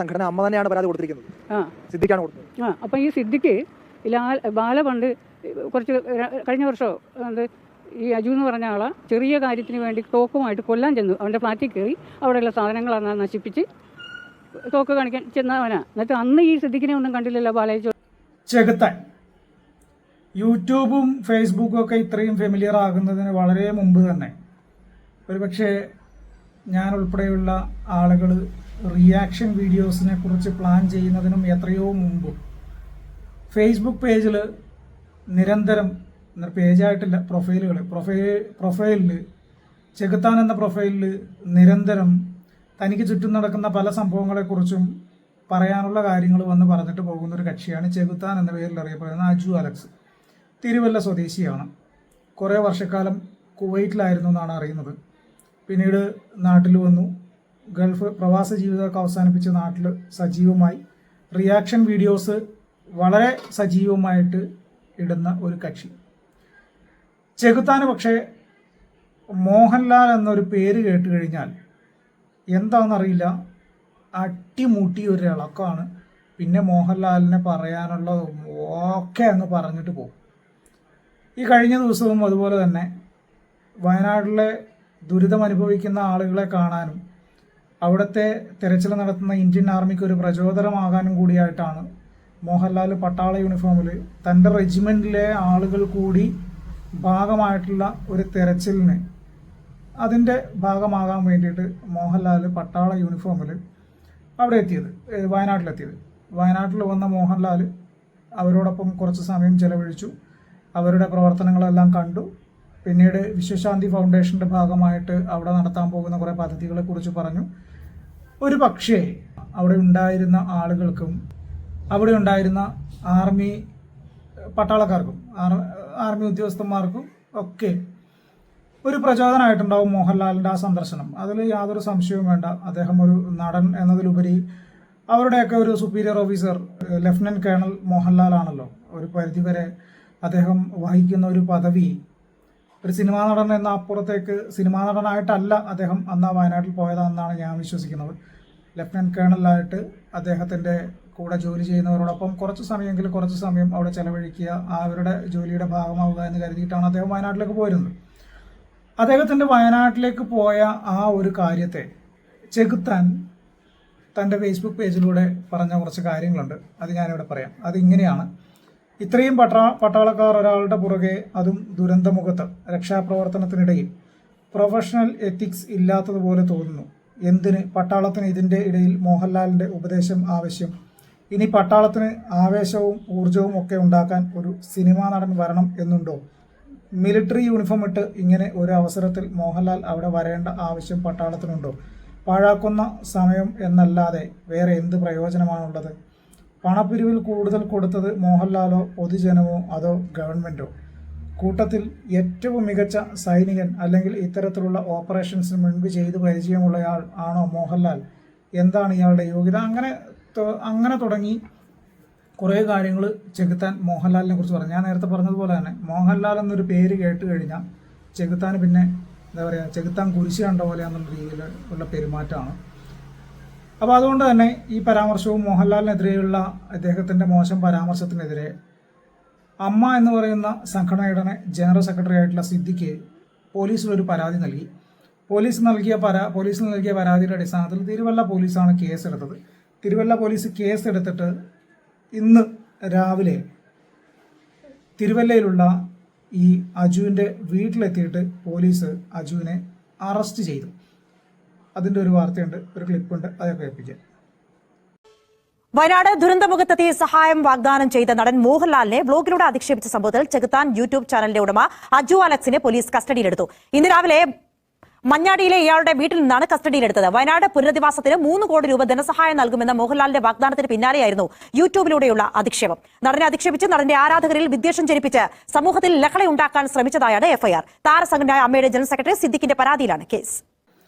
സംഘടന അമ്മ തന്നെയാണ് പരാതി കൊടുത്തിരിക്കുന്നത്. സിദ്ദിഖാണ് കൊടുത്തത്. അപ്പം ഈ സിദ്ദിഖ് ബാല പണ്ട് കുറച്ച് കഴിഞ്ഞ വർഷം ഈ അജു എന്ന് പറഞ്ഞ ആളെ ചെറിയ കാര്യത്തിന് വേണ്ടി തോക്കുമായിട്ട് കൊല്ലാൻ ചെന്നു. അവൻ്റെ ഫ്ലാറ്റിൽ കയറി അവിടെയുള്ള സാധനങ്ങളാണ് നശിപ്പിച്ച് തോക്ക് കാണിക്കാൻ ചെന്നവനാ. എന്നിട്ട് അന്ന് ഈ സിദ്ദിഖിനെ ഒന്നും കണ്ടില്ലല്ലോ ബാലയെ. ചെകുത്താൻ യൂട്യൂബും ഫേസ്ബുക്കും ഒക്കെ ഇത്രയും ഫെമിലിയർ ആകുന്നതിന് വളരെ മുമ്പ് തന്നെ ഒരുപക്ഷെ ഞാൻ ഉൾപ്പെടെയുള്ള ആളുകൾ റിയാക്ഷൻ വീഡിയോസിനെ കുറിച്ച് പ്ലാൻ ചെയ്യുന്നതിനും എത്രയോ മുമ്പ് ഫേസ്ബുക്ക് പേജിൽ നിരന്തരം പേജായിട്ടില്ല പ്രൊഫൈലിൽ ചെകുത്താൻ എന്ന പ്രൊഫൈലിൽ നിരന്തരം തനിക്ക് ചുറ്റും നടക്കുന്ന പല സംഭവങ്ങളെക്കുറിച്ചും പറയാനുള്ള കാര്യങ്ങൾ വന്ന് പറഞ്ഞിട്ട് പോകുന്ന ഒരു കക്ഷിയാണ് ചെകുത്താൻ എന്ന പേരിൽ അറിയപ്പെടുന്ന അജു അലക്സ്. തിരുവല്ല സ്വദേശിയാണ്. കുറേ വർഷക്കാലം കുവൈറ്റിലായിരുന്നു എന്നാണ് അറിയുന്നത്. പിന്നീട് നാട്ടിൽ വന്നു. ഗൾഫ് പ്രവാസ ജീവിതമൊക്കെ അവസാനിപ്പിച്ച് നാട്ടിൽ സജീവമായി റിയാക്ഷൻ വീഡിയോസ് വളരെ സജീവമായിട്ട് ഇടുന്ന ഒരു കക്ഷി. ചെകുത്താന് പക്ഷേ മോഹൻലാൽ എന്നൊരു പേര് കേട്ട് കഴിഞ്ഞാൽ എന്താണെന്നറിയില്ല, അട്ടിമുട്ടി ഒരു ഇളക്കമാണ്. പിന്നെ മോഹൻലാലിനെ പറയാനുള്ളതും ഒക്കെ അങ്ങ് പറഞ്ഞിട്ട് പോകും. ഈ കഴിഞ്ഞ ദിവസവും അതുപോലെ തന്നെ വയനാട്ടിലെ ദുരിതം അനുഭവിക്കുന്ന ആളുകളെ കാണാനും അവിടുത്തെ തെരച്ചിൽ നടത്തുന്ന ഇന്ത്യൻ ആർമിക്ക് ഒരു പ്രചോദനമാകാനും കൂടിയായിട്ടാണ് മോഹൻലാൽ പട്ടാള യൂണിഫോമിൽ തൻ്റെ റെജിമെൻറ്റിലെ ആളുകൾ കൂടി ഭാഗമായിട്ടുള്ള ഒരു തെരച്ചിലിന് അതിൻ്റെ ഭാഗമാകാൻ വേണ്ടിയിട്ട് മോഹൻലാൽ പട്ടാള യൂണിഫോമിൽ അവിടെ എത്തിയത്, വയനാട്ടിലെത്തിയത്. വയനാട്ടിൽ വന്ന മോഹൻലാൽ അവരോടൊപ്പം കുറച്ച് സമയം ചെലവഴിച്ചു. അവരുടെ പ്രവർത്തനങ്ങളെല്ലാം കണ്ടു. പിന്നീട് വിശ്വശാന്തി ഫൗണ്ടേഷൻ്റെ ഭാഗമായിട്ട് അവിടെ നടത്താൻ പോകുന്ന കുറേ പദ്ധതികളെ കുറിച്ച് പറഞ്ഞു. ഒരു പക്ഷേ അവിടെ ഉണ്ടായിരുന്ന ആളുകൾക്കും അവിടെ ഉണ്ടായിരുന്ന ആർമി പട്ടാളക്കാർക്കും ആർമി ഉദ്യോഗസ്ഥന്മാർക്കും ഒക്കെ ഒരു പ്രചോദനമായിട്ടുണ്ടാവും മോഹൻലാലിൻ്റെ ആ സന്ദർശനം. അതിൽ യാതൊരു സംശയവും വേണ്ട. അദ്ദേഹം ഒരു നടൻ എന്നതിലുപരി അവരുടെയൊക്കെ ഒരു സുപ്പീരിയർ ഓഫീസർ ലഫ്റ്റനന്റ് കേണൽ മോഹൻലാലാണല്ലോ. ഒരു പരിധിവരെ അദ്ദേഹം വഹിക്കുന്ന ഒരു പദവി ഒരു സിനിമാ നടൻ എന്ന അപ്പുറത്തേക്ക് സിനിമാ നടനായിട്ടല്ല അദ്ദേഹം അന്ന് വയനാട്ടിൽ പോയതാണെന്നാണ് ഞാൻ വിശ്വസിക്കുന്നത്. ലഫ്റ്റനന്റ് കേണലായിട്ട് അദ്ദേഹത്തിൻ്റെ കൂടെ ജോലി ചെയ്യുന്നവരോടൊപ്പം കുറച്ച് സമയം അവിടെ ചെലവഴിക്കുക, അവരുടെ ജോലിയുടെ ഭാഗമാവുക എന്ന് കരുതിയിട്ടാണ് അദ്ദേഹം വയനാട്ടിലേക്ക് പോയിരുന്നത്. അദ്ദേഹത്തിൻ്റെ വയനാട്ടിലേക്ക് പോയ ആ ഒരു കാര്യത്തെ ചെകുത്താൻ തൻ്റെ ഫേസ്ബുക്ക് പേജിലൂടെ പറഞ്ഞ കുറച്ച് കാര്യങ്ങളുണ്ട്. അത് ഞാനിവിടെ പറയാം. അതിങ്ങനെയാണ്: ഇത്രയും പട്ടാളക്കാർ ഒരാളുടെ പുറകെ, അതും ദുരന്തമുഖത്ത് രക്ഷാപ്രവർത്തനത്തിനിടയിൽ, പ്രൊഫഷണൽ എത്തിക്സ് ഇല്ലാത്തതുപോലെ തോന്നുന്നു. എന്തിന് പട്ടാളത്തിന് ഇതിൻ്റെ ഇടയിൽ മോഹൻലാലിൻ്റെ ഉപദേശം ആവശ്യം? ഇനി പട്ടാളത്തിന് ആവേശവും ഊർജവും ഒക്കെ ഉണ്ടാക്കാൻ ഒരു സിനിമാ നടൻ വരണം എന്നുണ്ടോ? മിലിറ്ററി യൂണിഫോം ഇട്ട് ഇങ്ങനെ ഒരു അവസരത്തിൽ മോഹൻലാൽ അവിടെ വരേണ്ട ആവശ്യം പട്ടാളത്തിനുണ്ടോ? പാഴാക്കുന്ന സമയം എന്നല്ലാതെ വേറെ എന്ത് പ്രയോജനമാണുള്ളത്? പണപ്പിരിവിൽ കൂടുതൽ കൊടുത്തത് മോഹൻലാലോ പൊതുജനമോ അതോ ഗവൺമെൻറ്റോ? കൂട്ടത്തിൽ ഏറ്റവും മികച്ച സൈനികൻ അല്ലെങ്കിൽ ഇത്തരത്തിലുള്ള ഓപ്പറേഷൻസിന് മുൻപ് ചെയ്ത് പരിചയമുള്ളയാൾ ആണോ മോഹൻലാൽ? എന്താണ് ഇയാളുടെ യോഗ്യത? അങ്ങനെ തുടങ്ങി കുറേ കാര്യങ്ങൾ ചെകുത്താൻ മോഹൻലാലിനെ കുറിച്ച് പറഞ്ഞു. ഞാൻ നേരത്തെ പറഞ്ഞതുപോലെ തന്നെ മോഹൻലാൽ എന്നൊരു പേര് കേട്ട് കഴിഞ്ഞാൽ ചെകുത്താന് പിന്നെ എന്താ പറയുക, ചെകുത്താൻ കുരിശ് കണ്ട പോലെ എന്നുള്ള രീതിയിൽ ഉള്ള പെരുമാറ്റമാണ്. അപ്പോൾ അതുകൊണ്ട് തന്നെ ഈ പരാമർശവും മോഹൻലാലിനെതിരെയുള്ള അദ്ദേഹത്തിൻ്റെ മോശം പരാമർശത്തിനെതിരെ അമ്മ എന്ന് പറയുന്ന സംഘടനയുടെ ജനറൽ സെക്രട്ടറി ആയിട്ടുള്ള സിദ്ദിഖ് പോലീസിലൊരു പരാതി നൽകി. പോലീസിൽ നൽകിയ പരാതിയുടെ അടിസ്ഥാനത്തിൽ തിരുവല്ല പോലീസാണ് കേസെടുത്തത്. തിരുവല്ല പോലീസ് കേസെടുത്തിട്ട് ഇന്ന് രാവിലെ തിരുവല്ലയിലുള്ള ഈ അജുവിൻ്റെ വീട്ടിലെത്തിയിട്ട് പോലീസ് അജുവിനെ അറസ്റ്റ് ചെയ്തു. അതിൻ്റെ ഒരു വാർത്തയുണ്ട്, ഒരു ക്ലിപ്പുണ്ട്, അതൊക്കെ കേൾപ്പിക്കാം. വയനാട് ദുരന്തമുഖത്തെത്തി സഹായം വാഗ്ദാനം ചെയ്ത നടൻ മോഹൻലാലിനെ ബ്ലോഗിലൂടെ അധിക്ഷേപിച്ച സംഭവത്തിൽ ചെകുത്താൻ യൂട്യൂബ് ചാനലിന്റെ ഉടമ അജു അലക്സിനെ പോലീസ് കസ്റ്റഡിയിലെടുത്തു. ഇന്ന് രാവിലെ മഞ്ഞാടിയിലെ ഇയാളുടെ വീട്ടിൽ നിന്നാണ് കസ്റ്റഡിയിലെടുത്തത്. വയനാട് പുനരധിവാസത്തിന് 3 കോടി രൂപ ധനസഹായം നൽകുമെന്ന മോഹൻലാലിന്റെ വാഗ്ദാനത്തിന് പിന്നാലെയായിരുന്നു യൂട്യൂബിലൂടെയുള്ള അധിക്ഷേപം. നടനെ അധിക്ഷേപിച്ച് നടന്റെ ആരാധകരിൽ വിദ്വേഷം ജനിപ്പിച്ച് സമൂഹത്തിൽ ലഹളയുണ്ടാക്കാൻ ശ്രമിച്ചതായാണ് എഫ്ഐആർ. താരസംഘടനയായ അമ്മയുടെ ജനറൽ സെക്രട്ടറി സിദ്ദിഖിന്റെ പരാതിയിലാണ് കേസ്.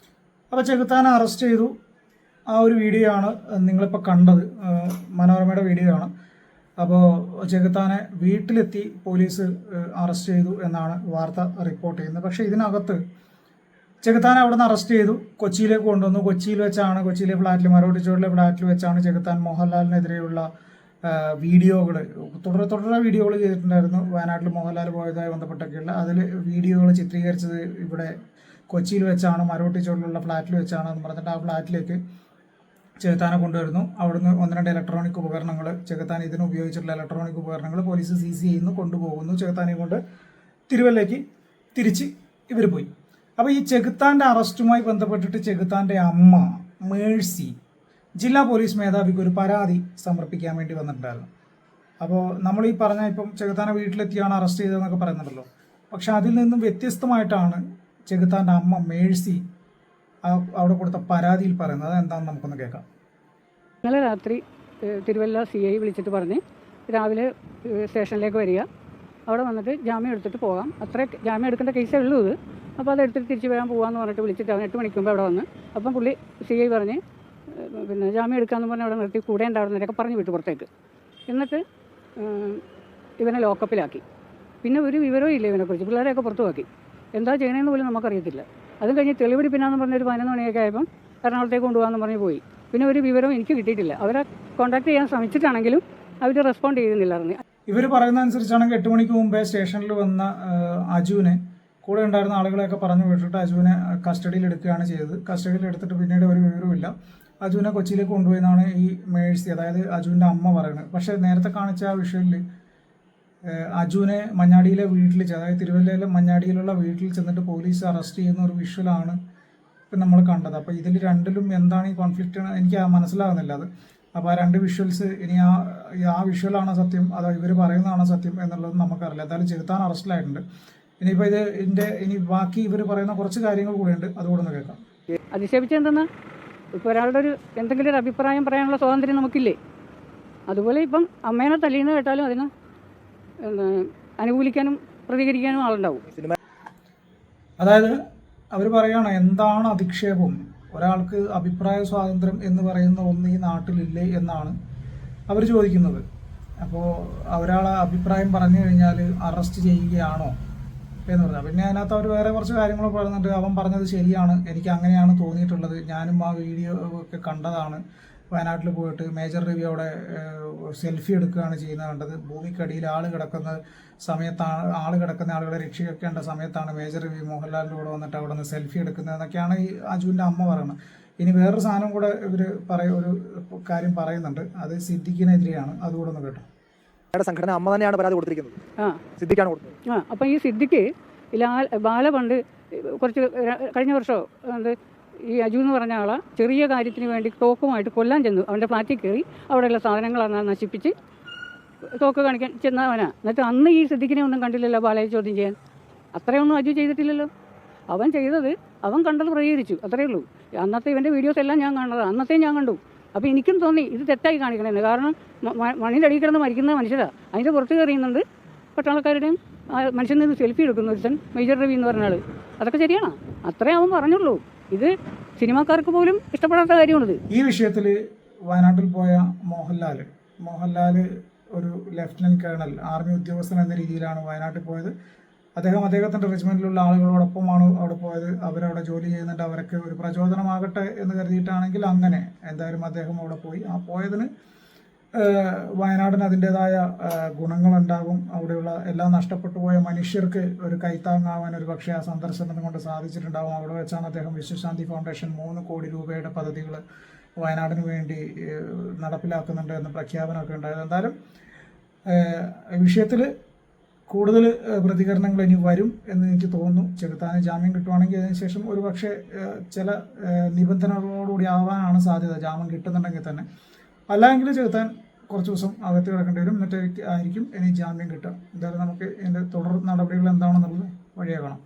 അപ്പോൾ ചെകുത്താനെ അറസ്റ്റ് ചെയ്തു. ആ ഒരു വീഡിയോ ആണ് നിങ്ങളിപ്പോൾ കണ്ടത്, മനോരമയുടെ വീഡിയോ ആണ്. അപ്പോൾ ചെകുത്താനെ വീട്ടിലെത്തി പോലീസ് അറസ്റ്റ് ചെയ്തു എന്നാണ് വാർത്ത റിപ്പോർട്ട് ചെയ്യുന്നത്. പക്ഷേ ഇതിനകത്ത് ചെകുത്താൻ അവിടെ നിന്ന് അറസ്റ്റ് ചെയ്തു, കൊച്ചിയിലേക്ക് കൊണ്ടുവന്നു. കൊച്ചിയിലെ ഫ്ലാറ്റിൽ, മരോട്ടിച്ചോടിലെ ഫ്ലാറ്റിൽ വെച്ചാണ് ചെകുത്താൻ മോഹൻലാലിനെതിരെയുള്ള വീഡിയോകൾ, തുടരെ വീഡിയോകൾ ചെയ്തിട്ടുണ്ടായിരുന്നു. വയനാട്ടിൽ മോഹൻലാൽ പോയതുമായി ബന്ധപ്പെട്ടൊക്കെയുള്ള അതിൽ വീഡിയോകൾ ചിത്രീകരിച്ചത് ഇവിടെ കൊച്ചിയിൽ വെച്ചാണ്, മരോട്ടിച്ചോടിലുള്ള ഫ്ലാറ്റിൽ വെച്ചാണ് എന്ന് പറഞ്ഞിട്ട് ആ ഫ്ലാറ്റിലേക്ക് ചെകുത്താനെ കൊണ്ടുവരുന്നു. അവിടുന്ന് 1-2 ഇലക്ട്രോണിക് ഉപകരണങ്ങൾ, ചെകുത്താൻ ഇതിന് ഉപയോഗിച്ചിട്ടുള്ള ഇലക്ട്രോണിക് ഉപകരണങ്ങൾ പോലീസ് സീസ് ചെയ്യുന്നു, കൊണ്ടുപോകുന്നു. ചെകുത്താനെ കൊണ്ട് തിരുവല്ലയ്ക്ക് തിരിച്ച് ഇവർ പോയി. അപ്പോൾ ഈ ചെകുത്താൻ്റെ അറസ്റ്റുമായി ബന്ധപ്പെട്ടിട്ട് ചെകുത്താൻ്റെ അമ്മ മേഴ്സി ജില്ലാ പോലീസ് മേധാവിക്ക് ഒരു പരാതി സമർപ്പിക്കാൻ വേണ്ടി വന്നിട്ടുണ്ടായിരുന്നു. അപ്പോൾ നമ്മൾ ഈ പറഞ്ഞ ഇപ്പം ചെകുത്താനെ വീട്ടിലെത്തിയാണ് അറസ്റ്റ് ചെയ്തതെന്നൊക്കെ പറയുന്നുണ്ടല്ലോ, പക്ഷെ അതിൽ നിന്നും വ്യത്യസ്തമായിട്ടാണ് ചെകുത്താൻ്റെ അമ്മ മേഴ്സി അവിടെ കൊടുത്ത പരാതിയിൽ പറയുന്നത്. അതെന്താണെന്ന് നമുക്കൊന്ന് കേൾക്കാം. ഇന്നലെ രാത്രി തിരുവല്ല CI വിളിച്ചിട്ട് പറഞ്ഞ് രാവിലെ സ്റ്റേഷനിലേക്ക് വരിക, അവിടെ വന്നിട്ട് ജാമ്യം എടുത്തിട്ട് പോകാം, അത്രേ ജാമ്യം എടുക്കേണ്ട കേസേ ഉള്ളൂ ഇത്. അപ്പോൾ അതെടുത്തിട്ട് തിരിച്ച് വരാൻ പോകാമെന്ന് പറഞ്ഞിട്ട് വിളിച്ചിട്ട് അവൻ 8 മണിക്ക് മുമ്പ് അവിടെ വന്ന്. അപ്പം പുള്ളി CI പറഞ്ഞ് പിന്നെ ജാമ്യം എടുക്കാമെന്ന് പറഞ്ഞ് അവിടെ നിർത്തി കൂടെ ഉണ്ടാവുന്നവരൊക്കെ പറഞ്ഞു വിട്ടു പുറത്തേക്ക്. എന്നിട്ട് ഇവനെ ലോക്കപ്പിലാക്കി. പിന്നെ ഒരു വിവരവും ഇല്ല ഇവനെക്കുറിച്ച്. പിള്ളേരെയൊക്കെ പുറത്തുമാക്കി. എന്താ ചെയ്യണമെന്ന് പോലും നമുക്കറിയത്തില്ല. അതും കഴിഞ്ഞ് തെളിവെടുപ്പിനാന്ന് പറഞ്ഞൊരു 11 മണിയൊക്കെ ആയപ്പം എറണാകുളത്തേക്ക് കൊണ്ടുപോകാമെന്ന് പറഞ്ഞ് പോയി. പിന്നെ ഒരു വിവരവും എനിക്ക് കിട്ടിയിട്ടില്ല. അവരെ കോൺടാക്ട് ചെയ്യാൻ ശ്രമിച്ചിട്ടാണെങ്കിലും അവർ റെസ്പോണ്ട് ചെയ്യുന്നില്ലായിരുന്നു. ഇവർ പറയുന്ന അനുസരിച്ചാണെങ്കിൽ 8 മണിക്ക് മുമ്പേ സ്റ്റേഷനിൽ വന്ന അജുവിനെ, കൂടെ ഉണ്ടായിരുന്ന ആളുകളെയൊക്കെ പറഞ്ഞു വിട്ടിട്ട് അജുവിനെ കസ്റ്റഡിയിൽ എടുക്കുകയാണ് ചെയ്തത്. കസ്റ്റഡിയിൽ എടുത്തിട്ട് പിന്നീട് ഒരു വിവരവുമില്ല. അജുവിനെ കൊച്ചിയിലേക്ക് കൊണ്ടുപോയെന്നാണ് ഈ മേഴ്സി, അതായത് അജുവിൻ്റെ അമ്മ പറയുന്നത്. പക്ഷേ നേരത്തെ കാണിച്ച ആ വിഷ്വലിൽ അജുവിനെ മഞ്ഞാടിയിലെ വീട്ടിൽ, അതായത് തിരുവല്ലയിലെ മഞ്ഞാടിയിലുള്ള വീട്ടിൽ ചെന്നിട്ട് പോലീസ് അറസ്റ്റ് ചെയ്യുന്ന ഒരു വിഷ്വലാണ് ഇപ്പം നമ്മൾ കണ്ടത്. അപ്പോൾ ഇതിൽ രണ്ടിലും എന്താണ് ഈ കോൺഫ്ലിക്റ്റ് എനിക്ക് മനസ്സിലാകുന്നില്ല അത്. അപ്പോൾ ആ 2 വിഷ്വൽസ് ഇനി ആ വിഷ്വലാണോ സത്യം അതോ ഇവർ പറയുന്നതാണോ സത്യം എന്നുള്ളത് നമുക്കറിയില്ല. എന്തായാലും ചെകുത്താൻ അറസ്റ്റിലായിട്ടുണ്ട്. ഇനിയിപ്പോൾ ഇനി ബാക്കി ഇവർ പറയുന്ന കുറച്ച് കാര്യങ്ങൾ കൂടെയുണ്ട്, അതുകൂടെ ഒന്ന് കേൾക്കാം. അധിക്ഷേപിച്ചെന്തെന്നാ ഇപ്പോൾ ഒരാളുടെ എന്തെങ്കിലും ഒരു അഭിപ്രായം പറയാനുള്ള സ്വാതന്ത്ര്യം നമുക്കില്ലേ? അതുപോലെ ഇപ്പം അമ്മേനെ തല്ലിയെന്ന് കേട്ടാലും അതിന് അനുകൂലിക്കാനും പ്രതികരിക്കാനും ആളുണ്ടാവും. അതായത് അവർ പറയുകയാണ്, എന്താണ് അധിക്ഷേപം, ഒരാൾക്ക് അഭിപ്രായ സ്വാതന്ത്ര്യം എന്ന് പറയുന്ന ഒന്ന് ഈ നാട്ടിലില്ലേ എന്നാണ് അവർ ചോദിക്കുന്നത്. അപ്പോൾ ഒരാളെ അഭിപ്രായം പറഞ്ഞു കഴിഞ്ഞാൽ അറസ്റ്റ് ചെയ്യുകയാണോ എന്ന് പറഞ്ഞാൽ, പിന്നെ അതിനകത്ത് അവർ വേറെ കുറച്ച് കാര്യങ്ങൾ പറയുന്നുണ്ട്. അവൻ പറഞ്ഞത് ശരിയാണ്, എനിക്ക് അങ്ങനെയാണ് തോന്നിയിട്ടുള്ളത്, ഞാനും ആ വീഡിയോ ഒക്കെ കണ്ടതാണ്. വയനാട്ടിൽ പോയിട്ട് മേജർ രവി അവിടെ സെൽഫി എടുക്കുകയാണ് ചെയ്യുന്നത് കണ്ടത്. ഭൂമിക്കടിയിൽ ആൾ കിടക്കുന്ന ആളുകളെ രക്ഷിക്കേണ്ട സമയത്താണ് മേജർ രവി മോഹൻലാലിൻ്റെ കൂടെ വന്നിട്ട് അവിടെ നിന്ന് സെൽഫി എടുക്കുന്നത് എന്നൊക്കെയാണ് ഈ അജുവിൻ്റെ അമ്മ പറയുന്നത്. ഇനി വേറൊരു സാധനം കൂടെ ഇവർ ഒരു കാര്യം പറയുന്നുണ്ട്, അത് സിദ്ദിഖിനെതിരെയാണ്. അതുകൂടെ ഒന്ന് കേട്ടോ. സംഘടന അമ്മ തന്നെയാണ് പരാതി കൊടുത്തിരിക്കുന്നത്. സിദ്ദിഖാണ് കൊടുത്തത്. അപ്പം ഈ സിദ്ദിഖ് ബാല പണ്ട് കുറച്ച് കഴിഞ്ഞ വർഷം ഈ അജു എന്ന് പറഞ്ഞ ആളെ ചെറിയ കാര്യത്തിന് വേണ്ടി തോക്കുമായിട്ട് കൊല്ലാൻ ചെന്നു. അവൻ്റെ ഫ്ലാറ്റിൽ കയറി അവിടെയുള്ള സാധനങ്ങളാണ് നശിപ്പിച്ച് തോക്ക് കാണിക്കാൻ ചെന്നവനാ. എന്നിട്ട് അന്ന് ഈ സിദ്ദിഖിനെ ഒന്നും കണ്ടില്ലല്ലോ ബാലയെ ചോദ്യം ചെയ്യാൻ. അത്രയൊന്നും അജു ചെയ്തിട്ടില്ലല്ലോ. അവൻ ചെയ്തത് അവൻ കണ്ടത് പ്രതികരിച്ചു, അത്രയേ ഉള്ളൂ. അന്നത്തെ ഇവൻ്റെ വീഡിയോസ് എല്ലാം ഞാൻ കാണുന്നത്, അന്നത്തെ ഞാൻ കണ്ടു. അപ്പോൾ എനിക്കും തോന്നി ഇത് തെറ്റായി കാണിക്കണമെന്ന്. കാരണം മണ്ണിൻ്റെ അടിയിൽ കിടന്ന് മരിക്കുന്ന മനുഷ്യരാണ്, അതിൻ്റെ പുറത്ത് കയറിയുന്നുണ്ട് പട്ടാളക്കാരുടെയും മനുഷ്യനിൽ നിന്ന് സെൽഫി എടുക്കുന്നു ഒരുത്തൻ, മേജർ രവി എന്ന് പറഞ്ഞ ആൾ. അതൊക്കെ ശരിയാണ്, അത്രേ അവൻ പറഞ്ഞുള്ളൂ. ഇത് സിനിമാക്കാർക്ക് പോലും ഇഷ്ടപ്പെടാത്ത കാര്യമാണിത്. ഈ വിഷയത്തിൽ വയനാട്ടിൽ പോയ മോഹൻലാൽ ഒരു ലഫ്റ്റനന്റ് കേണൽ, ആർമി ഉദ്യോഗസ്ഥൻ എന്ന രീതിയിലാണ് വയനാട്ടിൽ പോയത്. അദ്ദേഹത്തിൻ്റെ റെജിമെൻറ്റിലുള്ള ആളുകളോടൊപ്പമാണ് അവിടെ പോയത്. അവരവിടെ ജോലി ചെയ്യുന്നുണ്ട്, അവരൊക്കെ ഒരു പ്രചോദനമാകട്ടെ എന്ന് കരുതിയിട്ടാണെങ്കിൽ അങ്ങനെ എന്തായാലും അദ്ദേഹം അവിടെ പോയി. ആ പോയതിന് വയനാടിന് അതിൻ്റെതായ ഗുണങ്ങളുണ്ടാകും. അവിടെയുള്ള എല്ലാം നഷ്ടപ്പെട്ടു പോയ മനുഷ്യർക്ക് ഒരു കൈത്താങ്ങാവാൻ ഒരു പക്ഷേ ആ സന്ദർശനം കൊണ്ട് സാധിച്ചിട്ടുണ്ടാവും. അവിടെ വെച്ചാണ് അദ്ദേഹം വിശ്വശാന്തി ഫൗണ്ടേഷൻ 3 കോടി രൂപയുടെ പദ്ധതികൾ വയനാടിന് വേണ്ടി നടപ്പിലാക്കുന്നുണ്ട് എന്ന പ്രഖ്യാപനമൊക്കെ ഉണ്ടായത്. എന്തായാലും വിഷയത്തിൽ കൂടുതൽ പ്രതികരണങ്ങൾ ഇനി വരും എന്ന് എനിക്ക് തോന്നുന്നു. ചെകുത്താന് ജാമ്യം കിട്ടുവാണെങ്കിൽ അതിനുശേഷം ഒരു പക്ഷേ ചില നിബന്ധനകളോടുകൂടി ആവാനാണ് സാധ്യത, ജാമ്യം കിട്ടുന്നുണ്ടെങ്കിൽ തന്നെ. അല്ലെങ്കിൽ ചെകുത്താൻ കുറച്ച് ദിവസം അകത്ത് കിടക്കേണ്ടി വരും, എന്നിട്ട് ആയിരിക്കും ഇനി ജാമ്യം കിട്ടുക. എന്തായാലും നമുക്ക് ഇതിൻ്റെ തുടർ നടപടികൾ എന്താണെന്നുള്ളത് വഴിയെ കാണാം.